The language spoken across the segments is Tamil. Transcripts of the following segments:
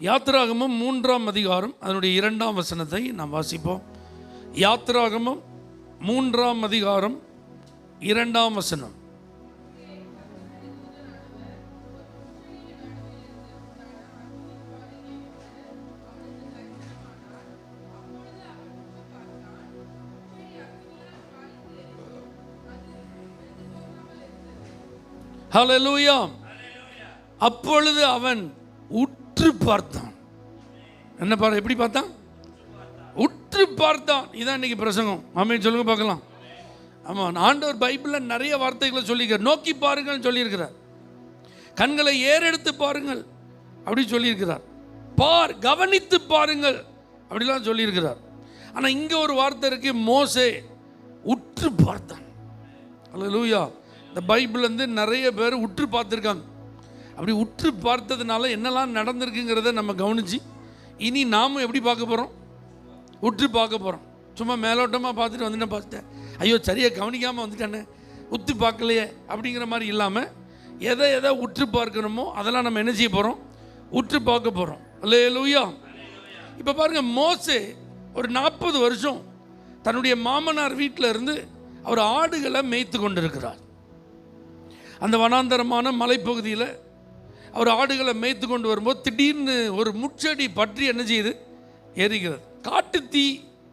யாத்திராகமம் 3ஆம் அதிகாரம் அதனுடைய 2ஆம் வசனத்தை நாம் வாசிப்போம். யாத்திராகமம் 3ஆம் அதிகாரம் 2ஆம் வசனம். ஹல்லேலூயா. அப்பொழுது அவன் உற்று பார்த்தான். என்ன பாரு, எப்படி பார்த்தான்? உற்று பார்த்தான். இதான் இன்னைக்கு பிரசங்கம். ஆமென் சொல்லுங்க பார்க்கலாம். ஆமாம், ஆண்டவர் பைபிளில் நிறைய வார்த்தைகளை சொல்லியிருக்கிறார். நோக்கி பாருங்கள் சொல்லியிருக்கிறார். கண்களை ஏறெடுத்து பாருங்கள் அப்படி சொல்லியிருக்கிறார். கவனித்து பாருங்கள் அப்படிலாம் சொல்லியிருக்கிறார். ஆனால் இங்கே ஒரு வார்த்தை இருக்கு, மோசே உற்று பார்த்தான். அல்லேலூயா. இந்த பைபிள் நிறைய பேர் உற்று பார்த்துருக்காங்க. அப்படி உற்று பார்த்ததுனால என்னெல்லாம் நடந்திருக்குங்கிறத நம்ம கவனித்து இனி நாமும் எப்படி பார்க்க போகிறோம்? உற்று பார்க்க போகிறோம். சும்மா மேலோட்டமாக பார்த்துட்டு வந்துட்டேன், பார்த்துட்டேன், ஐயோ சரியாக கவனிக்காமல் வந்துட்டானே, உற்று பார்க்கலையே அப்படிங்கிற மாதிரி இல்லாமல் எதை எதை உற்று பார்க்கணுமோ அதெல்லாம் நம்ம என்ன செய்ய போகிறோம்? உற்று பார்க்க போகிறோம். அல்லேலூயா. இப்போ பாருங்கள், மோசே ஒரு 40 வருஷம் தன்னுடைய மாமனார் வீட்டில் இருந்து அவர் ஆடுகளை மேய்த்து கொண்டிருக்கிறார். அந்த வனாந்தரமான மலைப்பகுதியில் அவர் ஆடுகளை மேய்த்து கொண்டு வரும்போது திடீர்னு ஒரு முட்செடி பற்றி என்ன செய்யுது? எரிகிறது. காட்டு தீ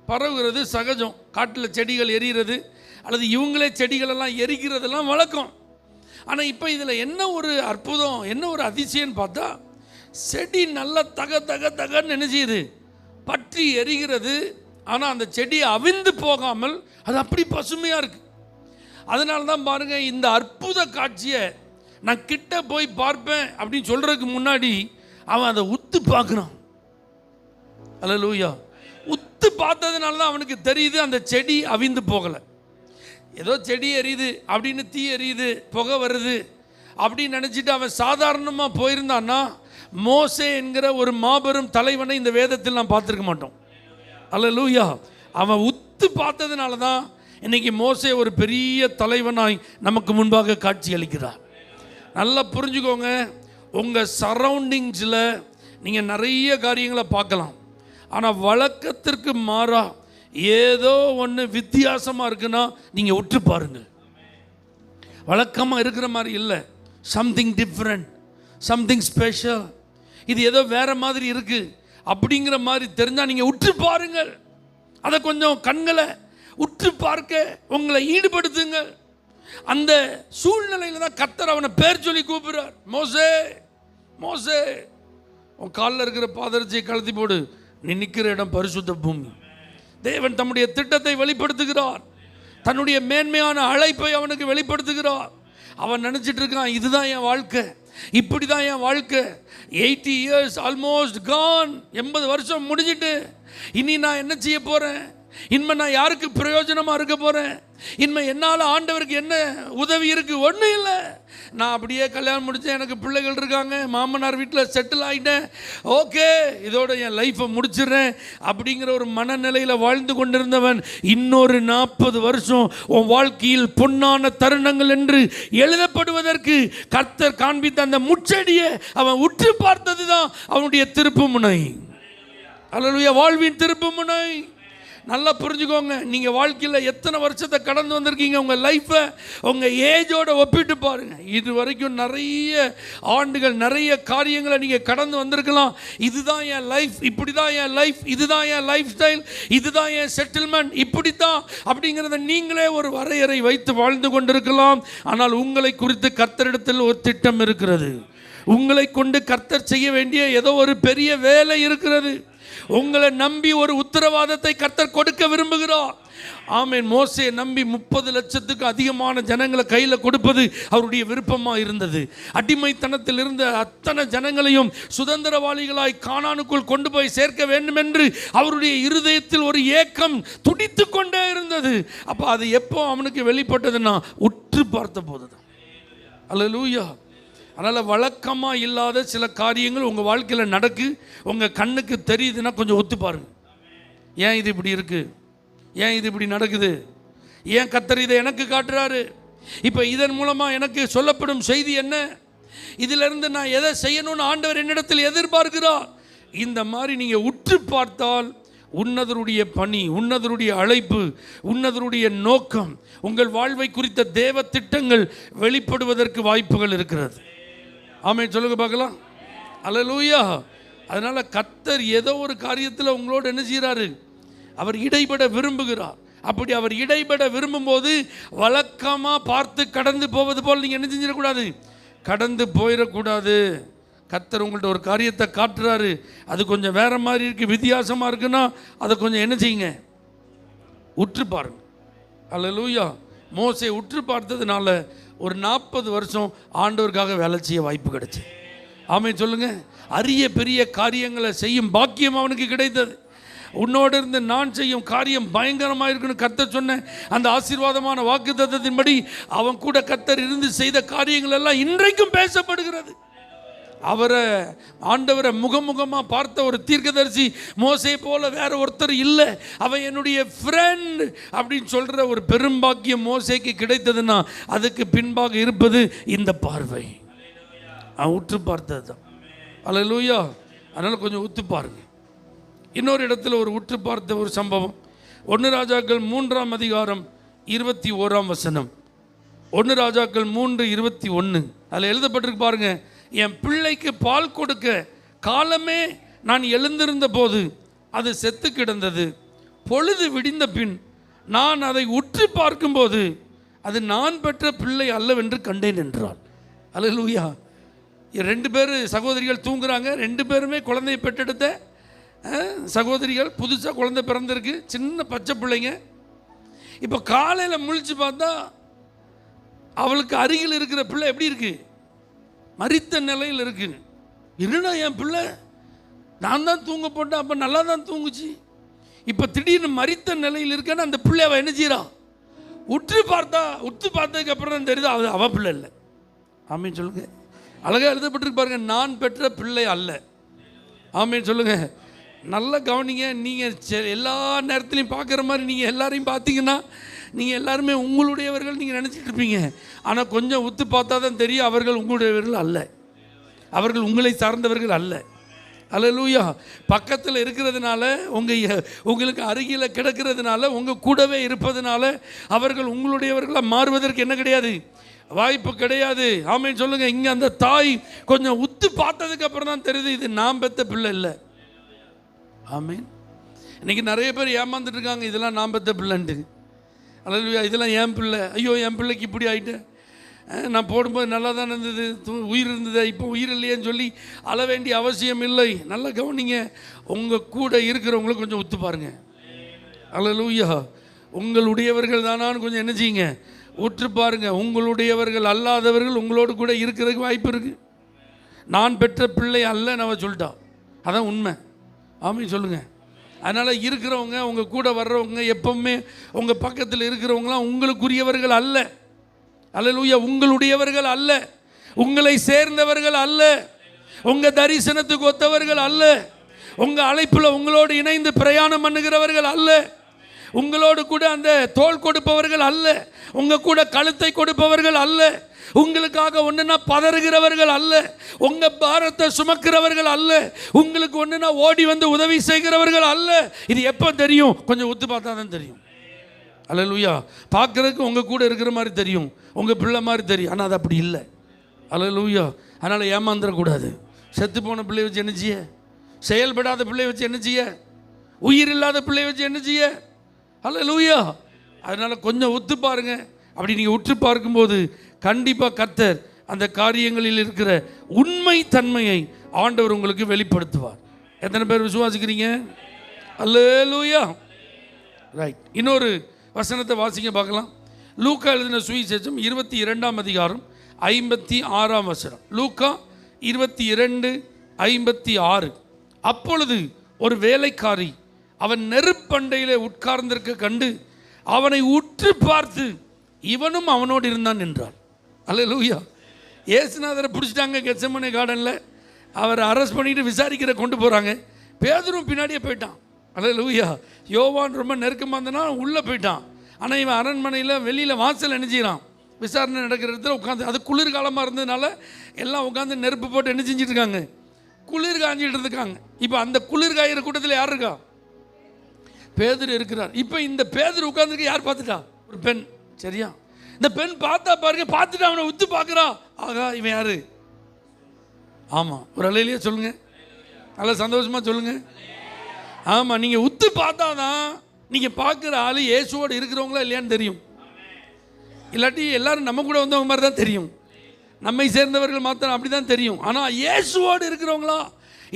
பரவுகிறது சகஜம். காட்டில் செடிகள் எரிகிறது அல்லது இவங்களே செடிகளெல்லாம் எரிக்கிறதெல்லாம் வழக்கம். ஆனால் இப்போ இதில் என்ன ஒரு அற்புதம், என்ன ஒரு அதிசயம்னு பார்த்தா, செடி நல்லா தகன்னு என்ன செய்யுது? பற்றி எரிகிறது. ஆனால் அந்த செடியை அவிழ்ந்து போகாமல் அது அப்படி பசுமையாக இருக்குது. அதனால தான் பாருங்கள், இந்த அற்புத காட்சியை நான் கிட்ட போய் பார்ப்பேன் அப்படின்னு சொல்கிறதுக்கு முன்னாடி அவன் அதை உத்து பார்க்குறான். அல்லேலூயா. உத்து பார்த்ததுனால தான் அவனுக்கு தெரியுது அந்த செடி அவிந்து போகலை. ஏதோ செடி எரியுது அப்படின்னு, தீ எரியுது, புகை வருது அப்படின்னு நினச்சிட்டு அவன் சாதாரணமாக போயிருந்தான்னா மோசே என்கிற ஒரு மாபெரும் தலைவனை இந்த வேதத்தில் நான் பார்த்துருக்க மாட்டோம். அல்லேலூயா. அவன் உத்து பார்த்ததுனால தான் இன்னைக்கு மோசே ஒரு பெரிய தலைவனாய் நமக்கு முன்பாக காட்சி அளிக்கிறார். நல்லா புரிஞ்சுக்கோங்க, உங்கள் சரௌண்டிங்ஸில் நீங்கள் நிறைய காரியங்களை பார்க்கலாம். ஆனால் வழக்கத்திற்கு மாறா ஏதோ ஒன்று வித்தியாசமாக இருக்குன்னா நீங்கள் உற்று பாருங்கள். வழக்கமாக இருக்கிற மாதிரி இல்லை, சம்திங் டிஃப்ரெண்ட், சம்திங் ஸ்பெஷல், இது ஏதோ வேறு மாதிரி இருக்குது அப்படிங்கிற மாதிரி தெரிஞ்சால் நீங்கள் உற்று பாருங்கள். அதை கொஞ்சம் கண்களை உற்று பார்க்க உங்களை ஈடுபடுத்துங்க. அந்த சூழ்நிலையில் தான் கர்த்தர் அவனை பேர் சொல்லி கூப்பிடுறார். மோசே, மோசே, உன் காலில் இருக்கிற பாதரட்சியை கழட்டி போடு, நீ நிற்கிற இடம் பரிசுத்த பூமி. தேவன் தம்முடைய திட்டத்தை வெளிப்படுத்துகிறார். தன்னுடைய மேன்மையான அழைப்பை அவனுக்கு வெளிப்படுத்துகிறார். அவன் நினச்சிட்டு இருக்கான், இதுதான் என் வாழ்க்கை, இப்படி தான் என் வாழ்க்கை. 80 years ஆல்மோஸ்ட் கான். 80 வருஷம் முடிஞ்சிட்டு இனி நான் என்ன செய்ய போகிறேன்? இனிமே நான் யாருக்கு பிரயோஜனமாக இருக்க போகிறேன்? இனிமே என்னால் ஆண்டவருக்கு என்ன உதவி இருக்குது? ஒன்றும் இல்லை. நான் அப்படியே கல்யாணம் முடித்தேன், எனக்கு பிள்ளைகள் இருக்காங்க, மாமனார் வீட்டில் செட்டில் ஆகிட்டேன், ஓகே இதோட என் லைஃப்பை முடிச்சிடுறேன் அப்படிங்கிற ஒரு மனநிலையில் வாழ்ந்து கொண்டிருந்தவன் இன்னொரு 40 வருஷம் உன் வாழ்க்கையில் பொன்னான தருணங்கள் என்று எழுதப்படுவதற்கு கர்த்தர் காண்பித்த அந்த முச்செடியை அவன் உற்று பார்த்தது தான் அவனுடைய திருப்பு முனை. அல்லேலூயா. வாழ்வின் திருப்பு முனை. நல்லா புரிஞ்சுக்கோங்க, நீங்கள் வாழ்க்கையில் எத்தனை வருஷத்தை கடந்து வந்திருக்கீங்க, உங்கள் லைஃப்பை உங்கள் ஏஜோட ஒப்பிட்டு பாருங்கள். இது வரைக்கும் நிறைய ஆண்டுகள், நிறைய காரியங்களை நீங்கள் கடந்து வந்திருக்கலாம். இதுதான் என் லைஃப், இப்படி தான் என் லைஃப், இதுதான் என் லைஃப் ஸ்டைல், இதுதான் என் செட்டில்மெண்ட், இப்படி தான் அப்படிங்கிறத நீங்களே ஒரு வரையறை வைத்து வாழ்ந்து கொண்டிருக்கலாம். ஆனால் உங்களை குறித்து கர்த்தரிடத்தில் ஒரு திட்டம் இருக்கிறது. உங்களை கொண்டு கர்த்தர் செய்ய வேண்டிய ஏதோ ஒரு பெரிய வேலை இருக்கிறது. உங்களை நம்பி ஒரு உத்தரவாதத்தை கர்த்தர் கொடுக்க விரும்புகிறார். ஆமென். மோசே நம்பி 30 லட்சத்துக்கு அதிகமான ஜனங்களை கையில் கொடுப்பது அவருடைய விருப்பமாக இருந்தது. அடிமைத்தனத்தில் இருந்த அத்தனை ஜனங்களையும் சுதந்திரவாளிகளாய் கானானுக்குள் கொண்டு போய் சேர்க்க வேண்டும் என்று அவருடைய இருதயத்தில் ஒரு ஏக்கம் துடித்து கொண்டே இருந்தது. அப்போ அது எப்போ அவனுக்கு வெளிப்பட்டதுன்னா உற்று பார்த்த போது தான். அல்லேலூயா. அதனால் வழக்கமாக இல்லாத சில காரியங்கள் உங்கள் வாழ்க்கையில் நடக்கு, உங்கள் கண்ணுக்கு தெரியுதுன்னா கொஞ்சம் ஒத்து பாருங்கள். ஏன் இது இப்படி இருக்குது? ஏன் இது இப்படி நடக்குது? ஏன் கர்த்தர் இதை எனக்கு காட்டுறாரு? இப்போ இதன் மூலமாக எனக்கு சொல்லப்படும் செய்தி என்ன? இதிலிருந்து நான் எதை செய்யணும்னு ஆண்டவர் என்னிடத்தில் எதிர்பார்க்கிறார்? இந்த மாதிரி நீங்கள் உற்று பார்த்தால் உன்னதருடைய பணி, உன்னதருடைய அழைப்பு, உன்னதருடைய நோக்கம், உங்கள் வாழ்வை குறித்த தேவ திட்டங்கள் வெளிப்படுவதற்கு வாய்ப்புகள் இருக்கிறது. ஆமென் சொல்லுங்க பார்க்கலாம். அல்லேலூயா. அதனால் கர்த்தர் ஏதோ ஒரு காரியத்தில் உங்களோடு என்ன செய்கிறாரு? அவர் இடைபட விரும்புகிறார். அப்படி அவர் இடைபட விரும்பும்போது வழக்கமாக பார்த்து கடந்து போவது போல் நீங்கள் என்ன செஞ்சிடக்கூடாது? கடந்து போயிடக்கூடாது. கர்த்தர் உங்கள்கிட்ட ஒரு காரியத்தை காட்டுறாரு, அது கொஞ்சம் வேறு மாதிரி இருக்குது, வித்தியாசமாக இருக்குன்னா அதை கொஞ்சம் என்ன செய்யுங்க? உற்று பாருங்க. அல்லேலூயா. மோசே உற்று பார்த்ததுனால ஒரு 40 வருஷம் ஆண்டவருக்காக வேலை செய்ய வாய்ப்பு கிடைச்சு. ஆமென் சொல்லுங்க. அரிய பெரிய காரியங்களை செய்யும் பாக்கியம் அவனுக்கு கிடைத்தது. உன்னோடு இருந்து நான் செய்யும் காரியம் பயங்கரமாக இருக்குன்னு கர்த்தர் சொன்ன அந்த ஆசீர்வாதமான வாக்குத்தத்தத்தின்படி அவன் கூட கர்த்தர் இருந்து செய்த காரியங்கள் எல்லாம் இன்றைக்கும் பேசப்படுகிறது. ஆண்டவரை முகமுகமாக பார்த்த ஒரு தீர்க்கதரிசி மோசே போல வேற ஒருத்தர் இல்லை, அவன் என்னுடைய ஃப்ரெண்ட் அப்படின்னு சொல்கிற ஒரு பெரும்பாக்கியம் மோசேக்கு கிடைத்ததுன்னா அதுக்கு பின்பாக இருப்பது இந்த பார்வை. அவன் உற்று பார்த்தது தான். அல்லேலூயா. அதனால் கொஞ்சம் உத்து பாருங்க. இன்னொரு இடத்துல ஒரு உற்று பார்த்த ஒரு சம்பவம் 1 ராஜாக்கள் 3ஆம் அதிகாரம் 21ஆம் வசனம். 1 ராஜாக்கள் 3:21 அதில் எழுதப்பட்டிருக்கு பாருங்க. என் பிள்ளைக்கு பால் கொடுக்க காலமே நான் எழுந்திருந்த போது அது செத்து கிடந்தது. பொழுது விடிந்த பின் நான் அதை உற்று பார்க்கும்போது அது நான் பெற்ற பிள்ளை அல்லவென்று கண்டேன் என்றாள். அல்லேலூயா. 2 பேர் சகோதரிகள் தூங்குறாங்க. 2 பேருமே குழந்தையை பெற்றெடுத்த சகோதரிகள். புதுசாக குழந்தை பிறந்திருக்கு, சின்ன பச்சை பிள்ளைங்க. இப்போ காலையில் முழிச்சு பார்த்தா அவளுக்கு அருகில் இருக்கிற பிள்ளை எப்படி இருக்கு? மரித்த நிலையில் இருக்கு. என்னடா என் பிள்ளை, நான் தான் தூங்க போட்டேன், அப்போ நல்லா தான் தூங்குச்சு, இப்போ திடீர்னு மரித்த நிலையில் இருக்கேன்னு அந்த பிள்ளை அவள் என்ன செய்யறா? உற்று பார்த்ததுக்கு அப்புறம் தான் தெரியுது அவ பிள்ளை இல்லை. ஆமீன் சொல்லுங்க. அழகாக எழுதப்பட்டிருக்கு பாருங்க, நான் பெற்ற பிள்ளை அல்ல. ஆமீன் சொல்லுங்க. நல்லா கவனிங்க. நீங்கள் எல்லா நேரத்துலையும் பார்க்குற மாதிரி நீங்கள் எல்லாரையும் பார்த்தீங்கன்னா நீங்கள் எல்லாருமே உங்களுடையவர்கள் நீங்கள் நினச்சிட்டு இருப்பீங்க. ஆனால் கொஞ்சம் உத்து பார்த்தா தான் தெரியும் அவர்கள் உங்களுடையவர்கள் அல்ல, அவர்கள் உங்களை சார்ந்தவர்கள் அல்ல. அல்லேலூயா. பக்கத்தில் இருக்கிறதுனால, உங்களுக்கு அருகில் கிடக்கிறதுனால, உங்கள் கூடவே இருப்பதுனால அவர்கள் உங்களுடையவர்களாக மாறுவதற்கு என்ன கிடையாது? வாய்ப்பு கிடையாது. ஆமேன் சொல்லுங்க. இங்கே அந்த தாய் கொஞ்சம் உத்து பார்த்ததுக்கு அப்புறம் தான் தெரியுது இது நான் பெற்ற பிள்ளை இல்லை. ஆமேன். இன்னைக்கு நிறைய பேர் ஏமாந்துட்டு இருக்காங்க, இதெல்லாம் நான் பெற்ற பிள்ளைன்ட்டு. அல்லேலூயா. இதெல்லாம் என் பிள்ளை, ஐயோ என் பிள்ளைக்கு இப்படி ஆகிட்டேன், நான் போடும்போது நல்லா தான் இருந்தது, உயிர் இருந்தது, இப்போ உயிர் இல்லையேன்னு சொல்லி அழ வேண்டிய அவசியம் இல்லை. நல்லா கவனிங்க. உங்கள் கூட இருக்கிறவங்களை கொஞ்சம் ஒத்து பாருங்க. அல்லேலூயா. உங்களுடையவர்கள் தானான்னு கொஞ்சம் என்ன செய்யுங்க? உற்று பாருங்க. உங்களுடையவர்கள் அல்லாதவர்கள் உங்களோடு கூட இருக்கிறதுக்கு வாய்ப்பு இருக்குது. நான் பெற்ற பிள்ளை அல்ல நம்ம சொல்லிட்டோம், அதான் உண்மை. ஆமீன் சொல்லுங்கள். அதனால் இருக்கிறவங்க, உங்கள் கூட வர்றவங்க, எப்பவுமே உங்கள் பக்கத்தில் இருக்கிறவங்களாம் உங்களுக்குரியவர்கள் அல்ல. அல்லேலூயா. உங்களுடையவர்கள் அல்ல, உங்களை சேர்ந்தவர்கள் அல்ல, உங்கள் தரிசனத்துக்கு ஒத்தவர்கள் அல்ல, உங்கள் அழைப்பில் உங்களோடு இணைந்து பிரயாணம் பண்ணுகிறவர்கள் அல்ல, உங்களோடு கூட அந்த தோள் கொடுப்பவர்கள் அல்ல, உங்கள் கூட கழுத்தை கொடுப்பவர்கள் அல்ல, உங்களுக்காக ஒன்றுனா பதறுகிறவர்கள் அல்ல, உங்கள் பாரத்தை சுமக்கிறவர்கள் அல்ல, உங்களுக்கு ஒன்றுனா ஓடி வந்து உதவி செய்கிறவர்கள் அல்ல. இது எப்போ தெரியும்? கொஞ்சம் ஒத்து பார்த்தா தான் தெரியும். அல்லேலூயா. பார்க்குறதுக்கு உங்கள் கூட இருக்கிற மாதிரி தெரியும், உங்கள் பிள்ளை மாதிரி தெரியும், ஆனால் அது அப்படி இல்லை. அல்லேலூயா. அதனால் ஏமாந்துடக்கூடாது. செத்து போன பிள்ளையை வச்சு என்ன செய்ய? செயல்படாத பிள்ளையை வச்சு என்ன செய்ய? உயிர் இல்லாத பிள்ளையை வச்சு என்ன செய்ய? அல்லேலூயா. அதனால் கொஞ்சம் ஒத்து பாருங்க. அப்படி நீங்கள் உற்று பார்க்கும்போது கண்டிப்பாக கர்த்தர் அந்த காரியங்களில் இருக்கிற உண்மை தன்மையை ஆண்டவர் உங்களுக்கு வெளிப்படுத்துவார். எத்தனை பேர் விசுவாசிக்கிறீங்க? அல்லேலூயா. ரைட். இன்னொரு வசனத்தை வாசிங்க பார்க்கலாம். லூக்கா எழுதின சுவிசேஷம் 22ஆம் அதிகாரம் 56ஆம் வசனம். லூக்கா 22:56. அப்பொழுது ஒரு வேலைக்காரி அவன் நெருப்பண்டையிலே உட்கார்ந்திருக்க கண்டு அவனை உற்று பார்த்து இவனும் அவனோடு இருந்தான் என்றாள். அல்லேலூயா. இயேசுநாதரை பிடிச்சிட்டாங்க கெத்செமனே கார்டனில். அவரை அரெஸ்ட் பண்ணிட்டு விசாரிக்கிற கொண்டு போகிறாங்க. பேதுரும் பின்னாடியே போயிட்டான். அல்லேலூயா. யோவான் ரொம்ப நெருக்கமாக இருந்தனா உள்ளே போயிட்டான். ஆனால் இவன் அரண்மனையில் வெளியில் வாசல் என்ன செய்கிறான்? விசாரணை நடக்கிற இடத்துல உட்காந்து, அது குளிர்காலமாக இருந்ததுனால எல்லாம் உட்காந்து நெருப்பு போட்டு என்ன செஞ்சிட்ருக்காங்க? குளிர் காஞ்சிட்டு இருக்காங்க. இப்போ அந்த குளிர் காயிற கூட்டத்தில் யார் இருக்கா? பேதுரு இருக்கிறார். இப்போ இந்த பேதுரு உட்கார்ந்துருக்க யார் பார்த்துட்டா? ஒரு பெண். சரியா? இந்த பெண் பார்த்தா பாருங்க, பார்த்துட்டு அவனை உத்து பார்க்குறா. ஆகா, இவன் யாரு? ஆமாம், ஒரு அலையிலேயே சொல்லுங்க, நல்லா சந்தோஷமா சொல்லுங்க. ஆமாம், நீங்கள் உத்து பார்த்தாதான் நீங்கள் பார்க்குற ஆள் இயேசுவோடு இருக்கிறவங்களா இல்லையான்னு தெரியும். இல்லாட்டி எல்லாரும் நம்ம கூட வந்தவங்க மாதிரி தான் தெரியும், நம்மை சேர்ந்தவர்கள் மாத்திரம் அப்படி தான் தெரியும். ஆனால் இயேசுவோடு இருக்கிறவங்களா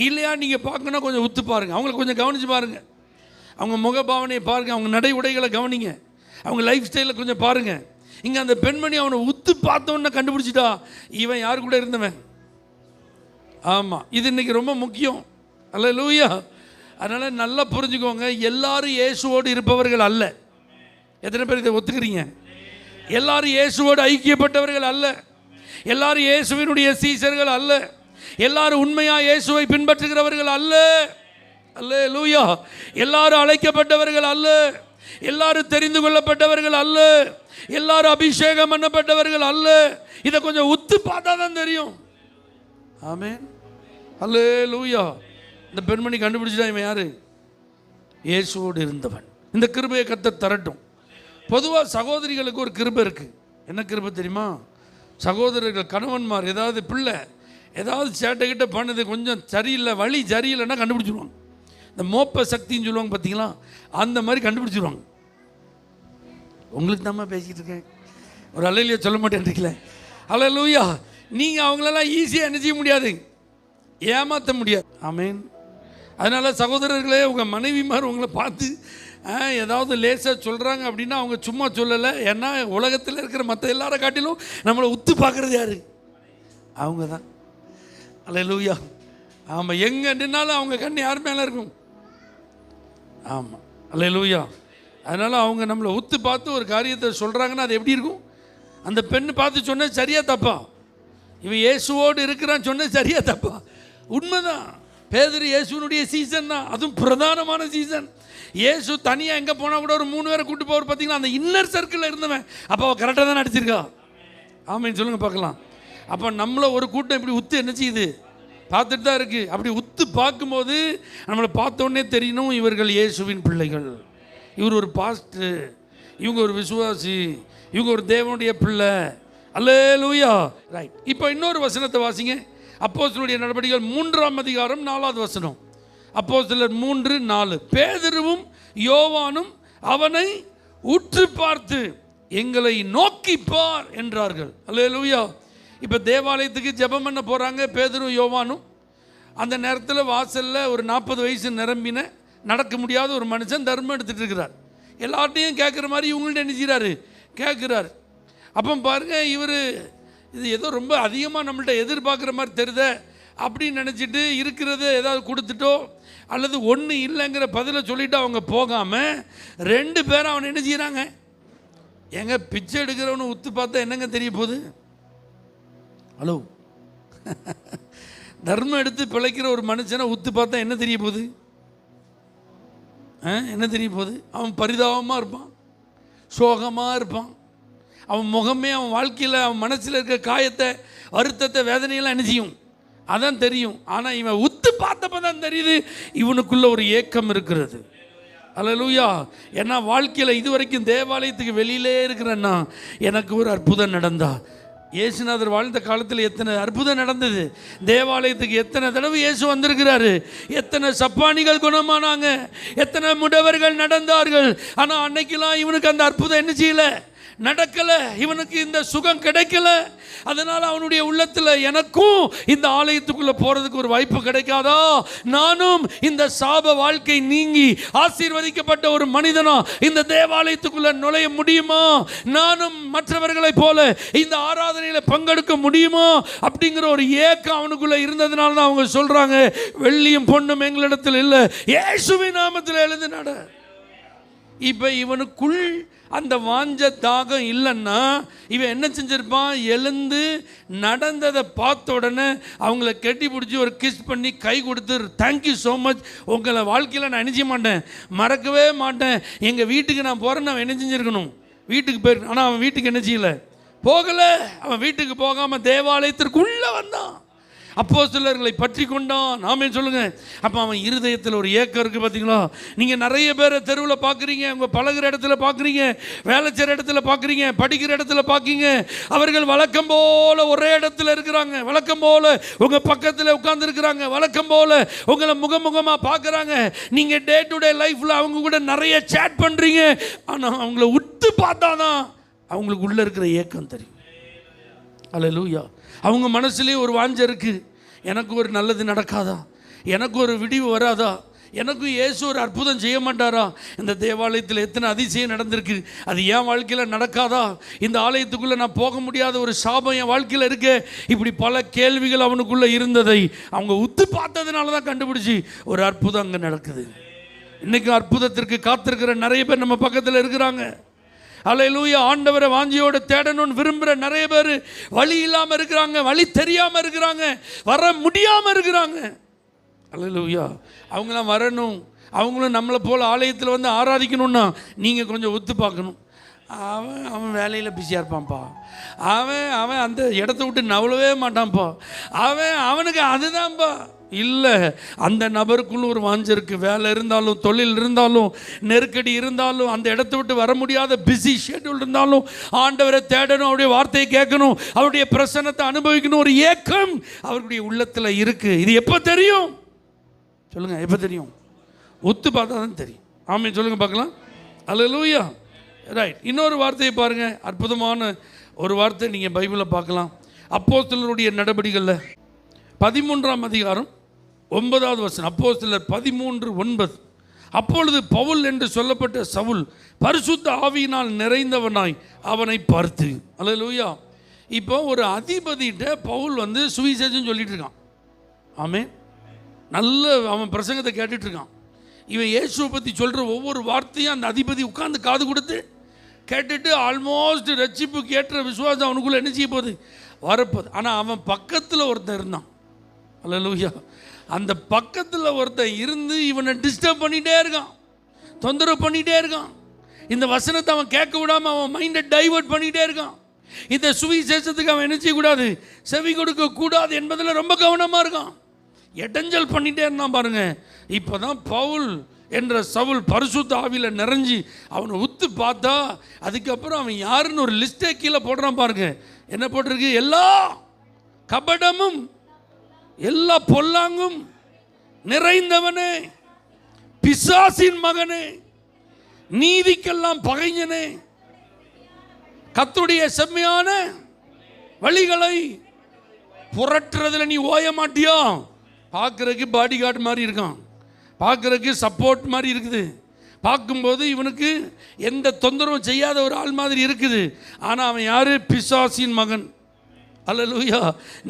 இல்லையா நீங்கள் பார்க்கணுன்னா கொஞ்சம் உத்து பாருங்கள், அவங்கள கொஞ்சம் கவனித்து பாருங்கள், அவங்க முகபாவனையை பாருங்கள், அவங்க நடை உடைகளை கவனிங்க, அவங்க லைஃப் ஸ்டைலில் கொஞ்சம் பாருங்கள். இங்கே அந்த பெண்மணி அவனை உத்து பார்த்தோன்னு கண்டுபிடிச்சிட்டா இவன் யார் கூட இருந்தவன். ஆமாம், இது இன்றைக்கி ரொம்ப முக்கியம். அல்லேலூயா. அதனால் நல்லா புரிஞ்சுக்கோங்க, எல்லாரும் இயேசுவோடு இருப்பவர்கள் அல்ல. எத்தனை பேர் இதை ஒத்துக்கிறீங்க? எல்லாரும் இயேசுவோடு ஐக்கியப்பட்டவர்கள் அல்ல, எல்லாரும் இயேசுவினுடைய சீசர்கள் அல்ல, எல்லாரும் உண்மையாக இயேசுவை பின்பற்றுகிறவர்கள் அல்ல. அல்லேலூயா. எல்லாரும் அழைக்கப்பட்டவர்கள் அல்ல, எல்லாரும் தெரிந்து கொள்ளப்பட்டவர்கள் அல்ல, எல்லாரும் அபிஷேகம் பண்ணப்பட்டவர்கள் அல்ல. இதை கொஞ்சம் உத்து பார்த்தா தான் தெரியும். ஆமென். அல்லேலூயா. இந்த பெண்மணி கண்டுபிடிச்சா இவன் யாரு? இயேசுவோடு இருந்தவன். இந்த கிருபையை கர்த்தர் தரட்டும். பொதுவாக சகோதரிகளுக்கு ஒரு கிருபை இருக்குது. என்ன கிருபை தெரியுமா? சகோதரர்கள் கணவன்மார் ஏதாவது பிள்ளை ஏதாவது சேட்டைக்கிட்ட பண்ணது கொஞ்சம் சரியில்லை, வழி சரியில்லைன்னா கண்டுபிடிச்சிருவாங்க. இந்த மோப்ப சக்தின்னு சொல்லுவாங்க பார்த்தீங்களா, அந்த மாதிரி கண்டுபிடிச்சிருவாங்க. உங்களுக்கு தான் பேசிக்கிட்டு இருக்கேன், ஒரு அலையிலேயே சொல்ல மாட்டேன்றீங்களே. அல்லேலூயா. நீங்கள் அவங்களெல்லாம் ஈஸியாக என்ன செய்ய முடியாது, ஏமாற்ற முடியாது. ஆமென். அதனால் சகோதரர்களே, உங்கள் மனைவிமார் உங்களை பார்த்து ஏதாவது லேசாக சொல்கிறாங்க அப்படின்னா அவங்க சும்மா சொல்லலை. ஏன்னா உலகத்தில் இருக்கிற மற்ற எல்லாரை காட்டிலும் நம்மளை உத்து பார்க்குறது யார்? அவங்க தான். அல்லேலூயா. ஆமாம், எங்கே நின்னாலும் அவங்க கண் யார் மேலே இருக்கும்? ஆமாம், அல்லேலூயா. அதனால் அவங்க நம்மளை உத்து பார்த்து ஒரு காரியத்தை சொல்கிறாங்கன்னா அது எப்படி இருக்கும்? அந்த பெண்ணு பார்த்து சொன்னது சரியா தப்பா? இவன் இயேசுவோடு இருக்கிறான்னு சொன்னது சரியா தப்பா? உண்மைதான். பேதுரு இயேசுனுடைய சீசன் தான், அதுவும் பிரதானமான சீசன். இயேசு தனியாக எங்கே போனால் கூட ஒரு 3 பேரை கூப்பிட்டு போவார் பார்த்தீங்களா, அந்த இன்னர் சர்க்கிளில் இருந்தவன். அப்போ அவள் கரெக்டாக தான் நடிச்சிருக்கா. ஆமாம், சொல்லுங்கள் பார்க்கலாம். அப்போ நம்மளை ஒரு கூட்டம் இப்படி உத்து என்ன செய்யுது, பார்த்துட்டு தான் இருக்குது. அப்படி உத்து பார்க்கும்போது நம்மளை பார்த்தோன்னே தெரியணும், இவர்கள் இயேசுவின் பிள்ளைகள், இவர் ஒரு பாஸ்டர், இவங்க ஒரு விசுவாசி, இவங்க ஒரு தேவனுடைய பிள்ளை. அல்லேலூயா. ரைட். இப்போ இன்னொரு வசனத்தை வாசிங்க. அப்போஸ்தலருடைய நடபடிகள் 3ஆம் அதிகாரம் 4வது வசனம். அப்போஸ்தலர் 3:4. பேதுருவும் யோவானும் அவனை உற்று பார்த்து எங்களை நோக்கி பார் என்றார்கள். அல்லேலூயா. இப்போ தேவாலயத்துக்கு ஜெபம் பண்ண போகிறாங்க பேதுரு யோவானும். அந்த நேரத்தில் வாசலில் ஒரு 40 வயசு நிரம்பின நடக்க முடியாத ஒரு மனுஷன் தர்மம் எடுத்துகிட்டு இருக்கிறார். எல்லார்ட்டையும் கேட்குற மாதிரி இவங்கள்ட்ட என்ன செய்கிறாரு, கேட்குறாரு. அப்போ பாருங்கள், இவர் இது ஏதோ ரொம்ப அதிகமாக நம்மள்ட்ட எதிர்பார்க்குற மாதிரி தெரியுத அப்படின்னு நினச்சிட்டு இருக்கிறத ஏதாவது கொடுத்துட்டோ அல்லது ஒன்று இல்லைங்கிற பதிலை சொல்லிவிட்டு அவங்க போகாமல் 2 பேரும் அவனை என்ன செய்கிறாங்க, எங்க பிச்சை எடுக்கிறவனு உத்து பார்த்தா என்னங்க தெரிய போகுது? ஹலோ, தர்மம் எடுத்து பிழைக்கிற ஒரு மனுஷனை உத்து பார்த்தா என்ன தெரிய போகுது? என்ன தெரிய போகுது? அவன் பரிதாபமாக இருப்பான், சோகமாக இருப்பான், அவன் முகமே அவன் வாழ்க்கையில் அவன் மனசில் இருக்கிற காயத்தை வருத்தத்தை வேதனையெல்லாம் என்ன செய்யும், அதான் தெரியும். ஆனால் இவன் உத்து பார்த்தப்ப தான் தெரியுது இவனுக்குள்ள ஒரு ஏக்கம் இருக்கிறது. அல்லேலூயா. ஏன்னா வாழ்க்கையில் இதுவரைக்கும் தேவாலயத்துக்கு வெளியிலே இருக்கிறேன்னா எனக்கு ஒரு அற்புதம் நடந்தா. இயேசுநாதர் வாழ்ந்த காலத்தில் எத்தனை அற்புதம் நடந்தது, தேவாலயத்துக்கு எத்தனை தடவை இயேசு வந்திருக்கிறாரு, எத்தனை சப்பானிகள் குணமானாங்க, எத்தனை முடவர்கள் நடந்தார்கள். ஆனால் அன்னைக்கெல்லாம் இவனுக்கு அந்த அற்புதம் என்ன செய்யலை, நடக்கலை, இவனுக்கு இந்த சுகம் கிடைக்கல. அதனால் அவனுடைய உள்ளத்தில் எனக்கும் இந்த ஆலயத்துக்குள்ளே போகிறதுக்கு ஒரு வாய்ப்பு கிடைக்காதா, நானும் இந்த சாப வாழ்க்கை நீங்கி ஆசீர்வதிக்கப்பட்ட ஒரு மனிதனா இந்த தேவாலயத்துக்குள்ளே நுழைய முடியுமா, நானும் மற்றவர்களைப் போல இந்த ஆராதனையில் பங்கெடுக்க முடியுமா அப்படிங்கிற ஒரு ஏக்கம் அவனுக்குள்ளே இருந்ததுனால தான் அவங்க சொல்கிறாங்க, வெள்ளியும் பொண்ணும் எங்களிடத்தில் இல்லை, இயேசுவின் நாமத்தில் எழுந்து நட. இப்போ இவனுக்குள் அந்த வாஞ்ச தாகம் இல்லைன்னா இவன் என்ன செஞ்சிருப்பான், எழுந்து நடந்ததை பார்த்த உடனே அவங்கள கெட்டி பிடிச்சி ஒரு கிஸ் பண்ணி கை கொடுத்து தேங்க்யூ ஸோ மச், உங்களை வாழ்க்கையில் நான் நினைச்ச மாட்டேன், மறக்கவே மாட்டேன், எங்கள் வீட்டுக்கு நான் போகிறேன்னு அவன் என்ன செஞ்சுருக்கணும், வீட்டுக்கு போயிருக்கணும். ஆனால் அவன் வீட்டுக்கு என்ன செய்யலை, போகலை. அவன் வீட்டுக்கு போகாமல் தேவாலயத்திற்குள்ளே வந்தான். அப்போஸ்தலர்களை பற்றி கொண்டான். ஆமென் சொல்லுங்க. அப்போ அவன் இருதயத்தில் ஒரு ஏக்கம் இருக்குது. பார்த்தீங்களா? நீங்கள் நிறைய பேரை தெருவில் பார்க்குறீங்க, உங்கள் பழகிற இடத்துல பார்க்குறீங்க, வேலை செய்கிற இடத்துல பார்க்குறீங்க, படிக்கிற இடத்துல பார்க்கிங்க. அவர்கள் வழக்கம் போல் ஒரே இடத்துல இருக்கிறாங்க, வழக்கம் போல் உங்கள் பக்கத்தில் உட்கார்ந்துருக்கிறாங்க, வழக்கம் போல் உங்களை முகமுகமாக பார்க்குறாங்க. நீங்கள் டே டு டே லைஃப்பில் அவங்க கூட நிறைய சேட் பண்ணுறீங்க. ஆனால் அவங்கள உத்து பார்த்தா தான் அவங்களுக்கு உள்ளே இருக்கிற ஏக்கம் தெரியும். அல்லேலூயா. அவங்க மனசுலேயே ஒரு வாஞ்சை இருக்குது, எனக்கு ஒரு நல்லது நடக்காதா, எனக்கு ஒரு விடிவு வராதா, எனக்கும் இயேசு ஒரு அற்புதம் செய்ய மாட்டாரா, இந்த தேவாலயத்தில் எத்தனை அதிசயம் நடந்திருக்கு, அது என் வாழ்க்கையில் நடக்காதா, இந்த ஆலயத்துக்குள்ளே நான் போக முடியாத ஒரு சாபம் என் வாழ்க்கையில் இருக்கு. இப்படி பல கேள்விகள் அவனுக்குள்ளே இருந்ததை அவங்க உத்து பார்த்ததுனால தான் கண்டுபிடிச்சி ஒரு அற்புதம் அங்கே நடக்குது. இன்றைக்கும் அற்புதத்திற்கு காத்திருக்கிற நிறைய பேர் நம்ம பக்கத்தில் இருக்கிறாங்க. அல்லேலூயா. ஆண்டவரை வாஞ்சியோடு தேடணும்னு விரும்புகிற நிறைய பேர் வழி இல்லாமல் இருக்கிறாங்க, வழி தெரியாமல் இருக்கிறாங்க, வர முடியாமல் இருக்கிறாங்க. அல்லேலூயா. அவங்களாம் வரணும், அவங்களும் நம்மளை போல் ஆலயத்தில் வந்து ஆராதிக்கணும்னா நீங்கள் கொஞ்சம் ஒத்து பார்க்கணும். அவன் வேலையில் பிஸியாக இருப்பான்ப்பா, அவன் அந்த இடத்த விட்டு நவளவே மாட்டான்ப்பா, அவனுக்கு அதுதான்ப்பா. இல்லை, அந்த நபருக்குள்ள ஒரு வாஞ்சை இருக்குது. வேலை இருந்தாலும், தொழில் இருந்தாலும், நெருக்கடி இருந்தாலும், அந்த இடத்த விட்டு வர முடியாத பிஸி ஷெட்யூல் இருந்தாலும் ஆண்டவரை தேடணும், அவருடைய வார்த்தையை கேட்கணும், அவருடைய பிரசன்னத்தை அனுபவிக்கணும், ஒரு ஏக்கம் அவருடைய உள்ளத்தில் இருக்குது. இது எப்போ தெரியும் சொல்லுங்கள்? எப்போ தெரியும்? ஒத்து பார்த்தா தான் தெரியும். ஆமென் சொல்லுங்கள் பார்க்கலாம். அல்லேலூயா. ரைட். இன்னொரு வார்த்தையை பாருங்கள், அற்புதமான ஒரு வார்த்தை நீங்கள் பைபிளில் பார்க்கலாம். அப்போஸ்தலருடைய நடபடிகளில் 13ஆம் அதிகாரம் 9வது வசனம். அப்போஸ்தலர் 13:9. அப்பொழுது பவுல் என்று சொல்லப்பட்ட சவுல் பரிசுத்த ஆவியினால் நிறைந்தவனாய் அவனை பார்த்து. அல்லேலூயா. இப்போ ஒரு அதிபதிகிட்ட பவுல் வந்து சுவிசேஷம் சொல்லிட்டு இருக்கான். ஆமென். நல்ல அவன் பிரசங்கத்தை கேட்டுட்டு இருக்கான். இவன் இயேசுவை பற்றி சொல்கிற ஒவ்வொரு வார்த்தையும் அந்த அதிபதி உட்கார்ந்து காது கொடுத்து கேட்டுட்டு ஆல்மோஸ்ட் ரட்சிப்புக்கு ஏற்ற விசுவாசம் அவனுக்குள்ளே என்ன செய்ய போகுது, வரப்போகுது. ஆனால் அவன் பக்கத்தில் ஒருத்தன் இருந்தான். அல்லேலூயா. அந்த பக்கத்தில் ஒருத்தன் இருந்து இவனை டிஸ்டர்ப் பண்ணிகிட்டே இருக்கான், தொந்தரவு பண்ணிகிட்டே இருக்கான். இந்த வசனத்தை அவன் கேட்க விடாமல் அவன் மைண்டை டைவர்ட் பண்ணிகிட்டே இருக்கான். இந்த சுவிசேஷத்துக்கு அவன் என்ன செய்யக்கூடாது, செவி கொடுக்கக்கூடாது என்பதில் ரொம்ப கவனமாக இருக்கான். இடைஞ்சல் பண்ணிகிட்டே இருந்தான் பாருங்க. இப்போ தான் பவுல் என்ற சவுல் பரிசுத்த ஆவியில் நிறைஞ்சி அவனை உத்து பார்த்தா, அதுக்கப்புறம் அவன் யாருன்னு ஒரு லிஸ்ட்டே கீழே போடுறான் பாருங்க. என்ன போட்டிருக்கு? எல்லா கபடமும் எல்லா பொல்லாங்கும் நிறைந்தவனே, பிசாசின் மகனே, நீதிக்கெல்லாம் பகைஞனே, கர்த்தருடைய செம்மையான வழிகளை புரட்டுறதுல நீ ஓய மாட்டியா? பார்க்குறதுக்கு பாடி கார்டு மாதிரி இருக்கான், பார்க்குறதுக்கு சப்போர்ட் மாதிரி இருக்குது, பார்க்கும்போது இவனுக்கு எந்த தொந்தரவும் செய்யாத ஒரு ஆள் மாதிரி இருக்குது. ஆனால் அவன் யார்? பிசாசின் மகன். அல்லேலூயா.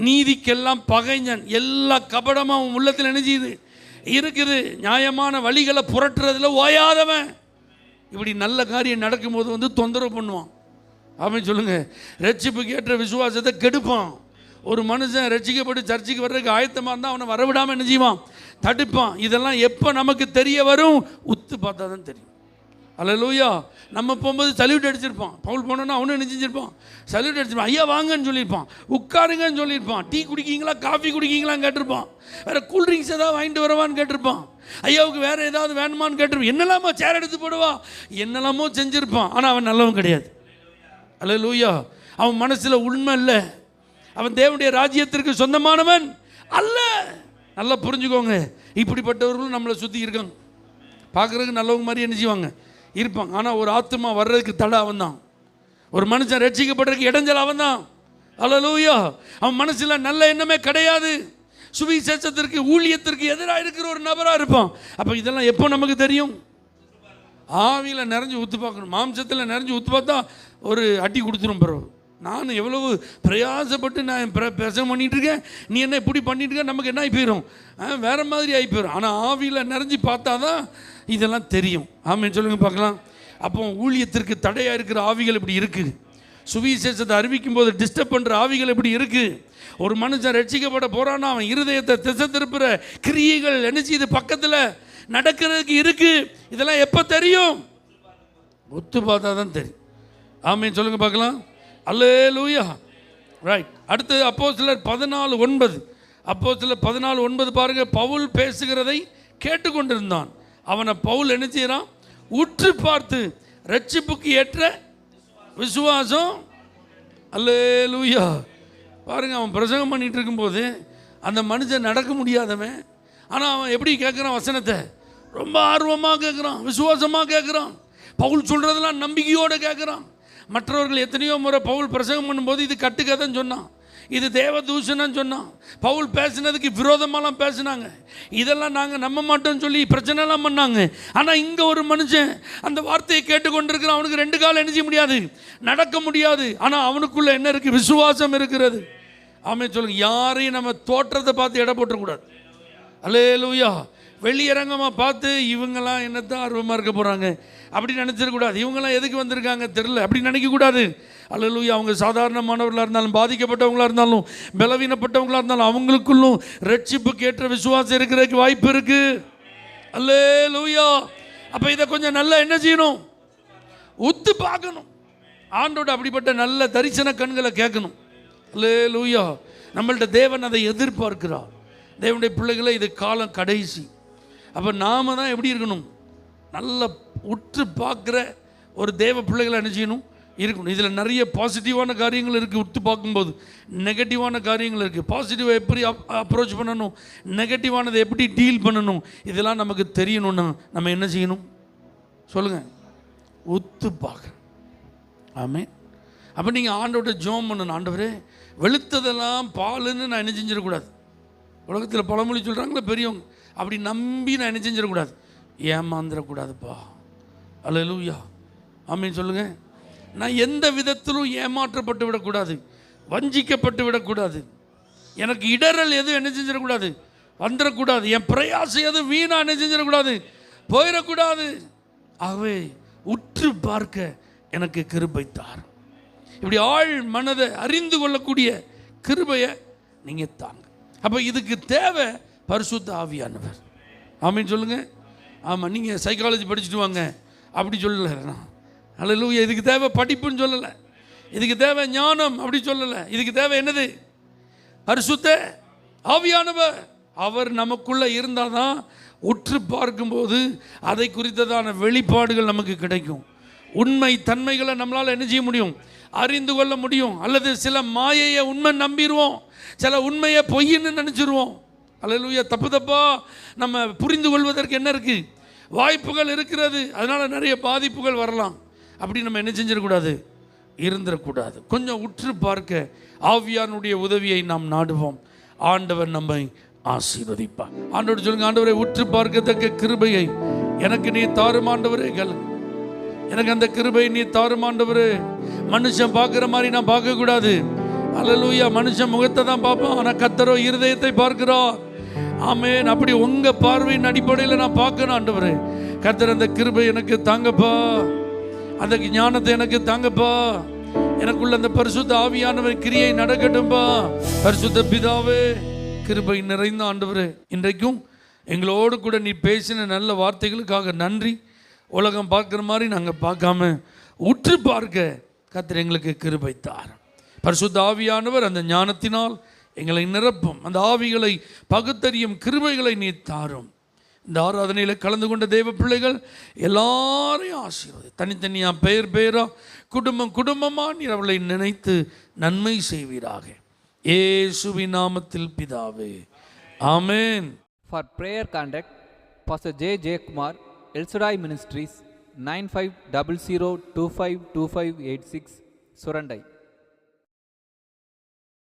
நீதிக்கெல்லாம் பகைஞன். எல்லா கபடமும் அவன் உள்ளத்தில் நினைச்சிது இருக்குது. நியாயமான வழிகளை புரட்டுறதுல ஓயாதவன். இப்படி நல்ல காரியம் நடக்கும்போது வந்து தொந்தரவு பண்ணுவான். அவன் சொல்லுங்க, ரட்சிப்புக்கு ஏற்ற விசுவாசத்தை கெடுப்பான். ஒரு மனுஷன் ரட்சிக்கப்பட்டு சர்ச்சைக்கு வர்றதுக்கு ஆயத்தமாக இருந்தால் அவனை வரவிடாமல் என்ன செய்வான், தடுப்பான். இதெல்லாம் எப்போ நமக்கு தெரிய வரும்? உத்து பார்த்தா தான் தெரியும். அல்லேலூயா. நம்ம போகும்போது சல்யூட் அடிச்சிருப்பான். பவுல் போனோன்னா அவனும் என்ன செஞ்சிருப்பான், சல்யூட் அடிச்சிருப்பான். ஐயா வாங்கன்னு சொல்லியிருப்பான், உட்காருங்கன்னு சொல்லியிருப்பான், டீ குடிக்கிங்களா காஃபி குடிக்கிங்களான்னு கேட்டிருப்பான், வேறு கூல்ட்ரிங்க்ஸ் ஏதாவது வாங்கிட்டு வரவான்னு கேட்டிருப்பான், ஐயாவுக்கு வேறு ஏதாவது வேணுமான்னு கேட்டிருப்பான், என்னெல்லாமோ சேர் எடுத்து போடுவா, என்னெல்லாமோ செஞ்சுருப்பான். ஆனால் அவன் நல்லவன் கிடையாது. அல்லேலூயா. அவன் மனசில் உண்மை இல்லை, அவன் தேவனுடைய ராஜ்யத்திற்கு சொந்தமானவன் அல்ல. நல்லா புரிஞ்சுக்கோங்க. இப்படிப்பட்டவர்களும் நம்மளை சுற்றி இருக்காங்க. பார்க்குறதுக்கு நல்லவங்க மாதிரி என்ன செய்வாங்க, இருப்பாங்க. ஆனால் ஒரு ஆத்துமா வர்றதுக்கு தடை அவன் தான். ஒரு மனுஷன் ரட்சிக்கப்படுறதுக்கு இடைஞ்சல் அவன் தான். அல்லேலூயா. அவன் மனசில் நல்ல எண்ணமே கிடையாது. சுவிசேஷத்திற்கு ஊழியத்திற்கு எதிராக இருக்கிற ஒரு நபராக இருப்பான். அப்போ இதெல்லாம் எப்போ நமக்கு தெரியும்? ஆவியில் நிறைஞ்சு ஊற்று பார்க்கணும். மாம்சத்தில் நிறைஞ்சு ஊற்று பார்த்தா ஒரு அடி கொடுத்துரும். பிறகு நான் எவ்வளவு பிரயாசப்பட்டு நான் பிரசங்கம் பண்ணிகிட்ருக்கேன், நீ என்ன இப்படி பண்ணிட்டுருக்க, நமக்கு என்ன ஆகி போயிடும், வேறு மாதிரி ஆகி போயிடும். ஆனால் ஆவியில் நிறைஞ்சு பார்த்தா தான் இதெல்லாம் தெரியும். ஆமென் சொல்லுங்கள் பார்க்கலாம். அப்போ ஊழியத்திற்கு தடையாக இருக்கிற ஆவிகள் இப்படி இருக்குது. சுவிசேஷத்தை அறிவிக்கும் போது டிஸ்டர்ப் பண்ணுற ஆவிகள் எப்படி இருக்குது. ஒரு மனுஷன் ரட்சிக்கப்பட போகிறான்னா அவன் இருதயத்தை திசை திருப்புற கிரியைகள் என்ன செய்யுது, பக்கத்தில் நடக்கிறதுக்கு இருக்குது. இதெல்லாம் எப்போ தெரியும்? ஒத்து பார்த்தா தான் தெரியும். ஆமென் சொல்லுங்கள் பார்க்கலாம். அல்லேலூயா. ரைட். அடுத்து அப்போஸ்தலர் 14:9. அப்போஸ்தலர் 14:9 பாருங்க. பவுல் பேசுகிறதை கேட்டுக்கொண்டிருந்தான். அவனை பவுல் என்ன செய்யறான்? உற்று பார்த்து ரட்சிப்புக்கு ஏற்ற விசுவாசம். அல்லேலூயா. பாருங்க, அவன் பிரசங்கம் பண்ணிட்டு இருக்கும்போது அந்த மனுஷன் நடக்க முடியாதவன், ஆனால் அவன் எப்படி கேட்குறான்? வசனத்தை ரொம்ப ஆர்வமாக கேட்குறான், விசுவாசமாக கேட்குறான், பவுல் சொல்கிறதெல்லாம் நம்பிக்கையோடு கேட்குறான். மற்றவர்கள் எத்தனையோ முறை பவுல் பிரசங்கம் பண்ணும்போது இது கட்டுக்கதைன்னு சொன்னான், இது தேவதூஷணன்னு சொன்னான், பவுல் பேசினதுக்கு விரோதமாலாம் பேசினாங்க, இதெல்லாம் நாங்கள் நம்ப மாட்டோம்னு சொல்லி பிரச்சனைலாம் பண்ணாங்க. ஆனால் இங்கே ஒரு மனுஷன் அந்த வார்த்தையை கேட்டுக்கொண்டிருக்கிறான். அவனுக்கு 2 கால் என்ன செய்ய முடியாது, நடக்க முடியாது. ஆனால் அவனுக்குள்ள என்ன இருக்குது? விசுவாசம் இருக்கிறது. ஆமென் சொல்லுங்க. யாரையும் நம்ம தோற்றத்தை பார்த்து எடை போட்டக்கூடாது. அல்லேலூயா. வெளியரங்கமாக பார்த்து இவங்கெல்லாம் என்னத்தான் ஆர்வமாக இருக்க போகிறாங்க அப்படி நினச்சிடக்கூடாது. இவங்கெல்லாம் எதுக்கு வந்திருக்காங்க தெரியல அப்படி நினைக்கக்கூடாது. அல்லேலூயா. அவங்க சாதாரணமானவர்களாக இருந்தாலும், பாதிக்கப்பட்டவங்களாக இருந்தாலும், பலவீனப்பட்டவங்களாக இருந்தாலும், அவங்களுக்குள்ளும் ரட்சிப்புக்கு ஏற்ற விசுவாசம் இருக்கிறதுக்கு வாய்ப்பு இருக்குது. அல்லேலூயா. அப்போ இதை கொஞ்சம் நல்லா என்ன செய்யணும்? உத்து பார்க்கணும். ஆண்டோட அப்படிப்பட்ட நல்ல தரிசன கண்களை கேட்கணும். அல்லேலூயா. நம்மள்ட்ட தேவன் அதை எதிர்பார்க்கிறார். தேவனுடைய பிள்ளைகளை இது காலம் கடைசி. அப்போ நாம தான் எப்படி இருக்கணும்? நல்ல உற்று பார்க்குற ஒரு தேவ பிள்ளைகளை என்ன செய்யணும்? இருக்கணும். இதில் நிறைய பாசிட்டிவான காரியங்கள் இருக்குது. உற்று பார்க்கும்போது நெகட்டிவான காரியங்கள் இருக்குது. பாசிட்டிவை எப்படி அப்ரோச் பண்ணணும், நெகட்டிவானதை எப்படி டீல் பண்ணணும், இதெல்லாம் நமக்கு தெரியணும்னா நம்ம என்ன செய்யணும்? சொல்லுங்கள். உத்து பார்க்க. ஆமென். அப்போ நீங்கள் ஆண்டோட ஜெபம் பண்ணணும். ஆண்டவரே, வெளுத்ததெல்லாம் பாலுன்னு நான் என்ன செஞ்சிடக்கூடாது. உலகத்தில் பழமொழி சொல்கிறாங்களே பெரியவங்க, அப்படி நம்பி நான் என்ன செஞ்சிடக்கூடாது, ஏமாந்துடக்கூடாதுப்பா. அல்லேலூயா. ஆமென் சொல்லுங்கள். நான் எந்த விதத்திலும் ஏமாற்றப்பட்டு விடக்கூடாது, வஞ்சிக்கப்பட்டு விடக்கூடாது, எனக்கு இடரல் எதுவும் என்ன செஞ்சிடக்கூடாது, வந்துடக்கூடாது, என் பிரயாசம் எதுவும் வீணாக என்ன செஞ்சிடக்கூடாது, போயிடக்கூடாது. ஆகவே உற்று பார்க்க எனக்கு கிருபை தார். இப்படி ஆள் மனதை அறிந்து கொள்ளக்கூடிய கிருபையை நீங்கள் தாங்க. அப்போ இதுக்கு தேவை பரிசுத்த ஆவியானவர். ஆமென் சொல்லுங்கள். ஆமாம், நீங்கள் சைக்காலஜி படிச்சுட்டு வாங்க அப்படி சொல்லலை. அல்லேலூயா. இதுக்கு தேவை படிப்புன்னு சொல்லலை, இதுக்கு தேவை ஞானம் அப்படி சொல்லலை. இதுக்கு தேவை என்னது? பரிசுத்த ஆவியானவர். அவர் நமக்குள்ளே இருந்தால் தான் உற்று பார்க்கும்போது அதை குறித்ததான வெளிப்பாடுகள் நமக்கு கிடைக்கும். உண்மை தன்மைகளை நம்மளால் என்ன செய்ய முடியும்? அறிந்து கொள்ள முடியும். அல்லது சில மாயையை உண்மை நம்பிடுவோம், சில உண்மையை பொய்ன்னு நினச்சிருவோம். அல்லேலூயா. தப்பு தப்பாக நம்ம புரிந்து கொள்வதற்கு என்ன இருக்குது? வாய்ப்புகள் இருக்கிறது. அதனால் நிறைய பாதிப்புகள் வரலாம். அப்படி நம்ம என்ன செஞ்சிடக்கூடாது, இருந்துடக்கூடாது. கொஞ்சம் உற்று பார்க்க ஆவியானுடைய உதவியை நாம் நாடுவோம். ஆண்டவர் நம்மை ஆசீர்வதிப்பார். ஆண்டவர் சொல்லுங்க, ஆண்டவரை உற்று பார்க்கத்தக்க கிருபையை எனக்கு நீ தாரும் ஆண்டவரே. எனக்கு அந்த கிருபையை நீ தாரும் ஆண்டவரே. மனுஷன் பார்க்குற மாதிரி நான் பார்க்கக்கூடாது. அல்லேலூயா. மனுஷன் முகத்தை தான் பார்ப்பான், ஆனால் கர்த்தரோ இருதயத்தை பார்க்கிறார். ஆமென். அப்படி உங்கள் பார்வையின் அடிப்படையில் நான் பார்க்கணும் ஆண்டவரே. கர்த்தர் அந்த கிருபை எனக்கு தாங்கப்பா, அந்த ஞானத்தை எனக்கு தாங்கப்பா. எனக்குள்ள அந்த பரிசுத்த ஆவியானவர் கிரியை நடக்கட்டும்பா. பரிசுத்த பிதாவே, கிருபை நிறைந்த ஆண்டவரே, இன்றைக்கும் எங்களோடு கூட நீ பேசின நல்ல வார்த்தைகளுக்காக நன்றி. உலகம் பார்க்குற மாதிரி நாங்கள் பார்க்காம உற்று பார்க்க கர்த்தர் எங்களுக்கு கிருபை தார். பரிசுத்த ஆவியானவர் அந்த ஞானத்தினால் எங்களை நிரப்பும். அந்த ஆவிகளை பகுத்தறியும் கிருபைகளை நீ தாரும். இந்த ஆராதனையில் கலந்து கொண்ட தேவ பிள்ளைகள் எல்லாரையும் ஆசீர்வதி. தனித்தனியாக பெயர் பெயராக குடும்பம் குடும்பமாக நீர் அவளை நினைத்து நன்மை செய்வீராக. இயேசுவின் நாமத்தில் பிதாவே, ஆமென். For prayer contact, Pastor J. Kumar, El Shaddai Ministries, 9500252586, Surandai.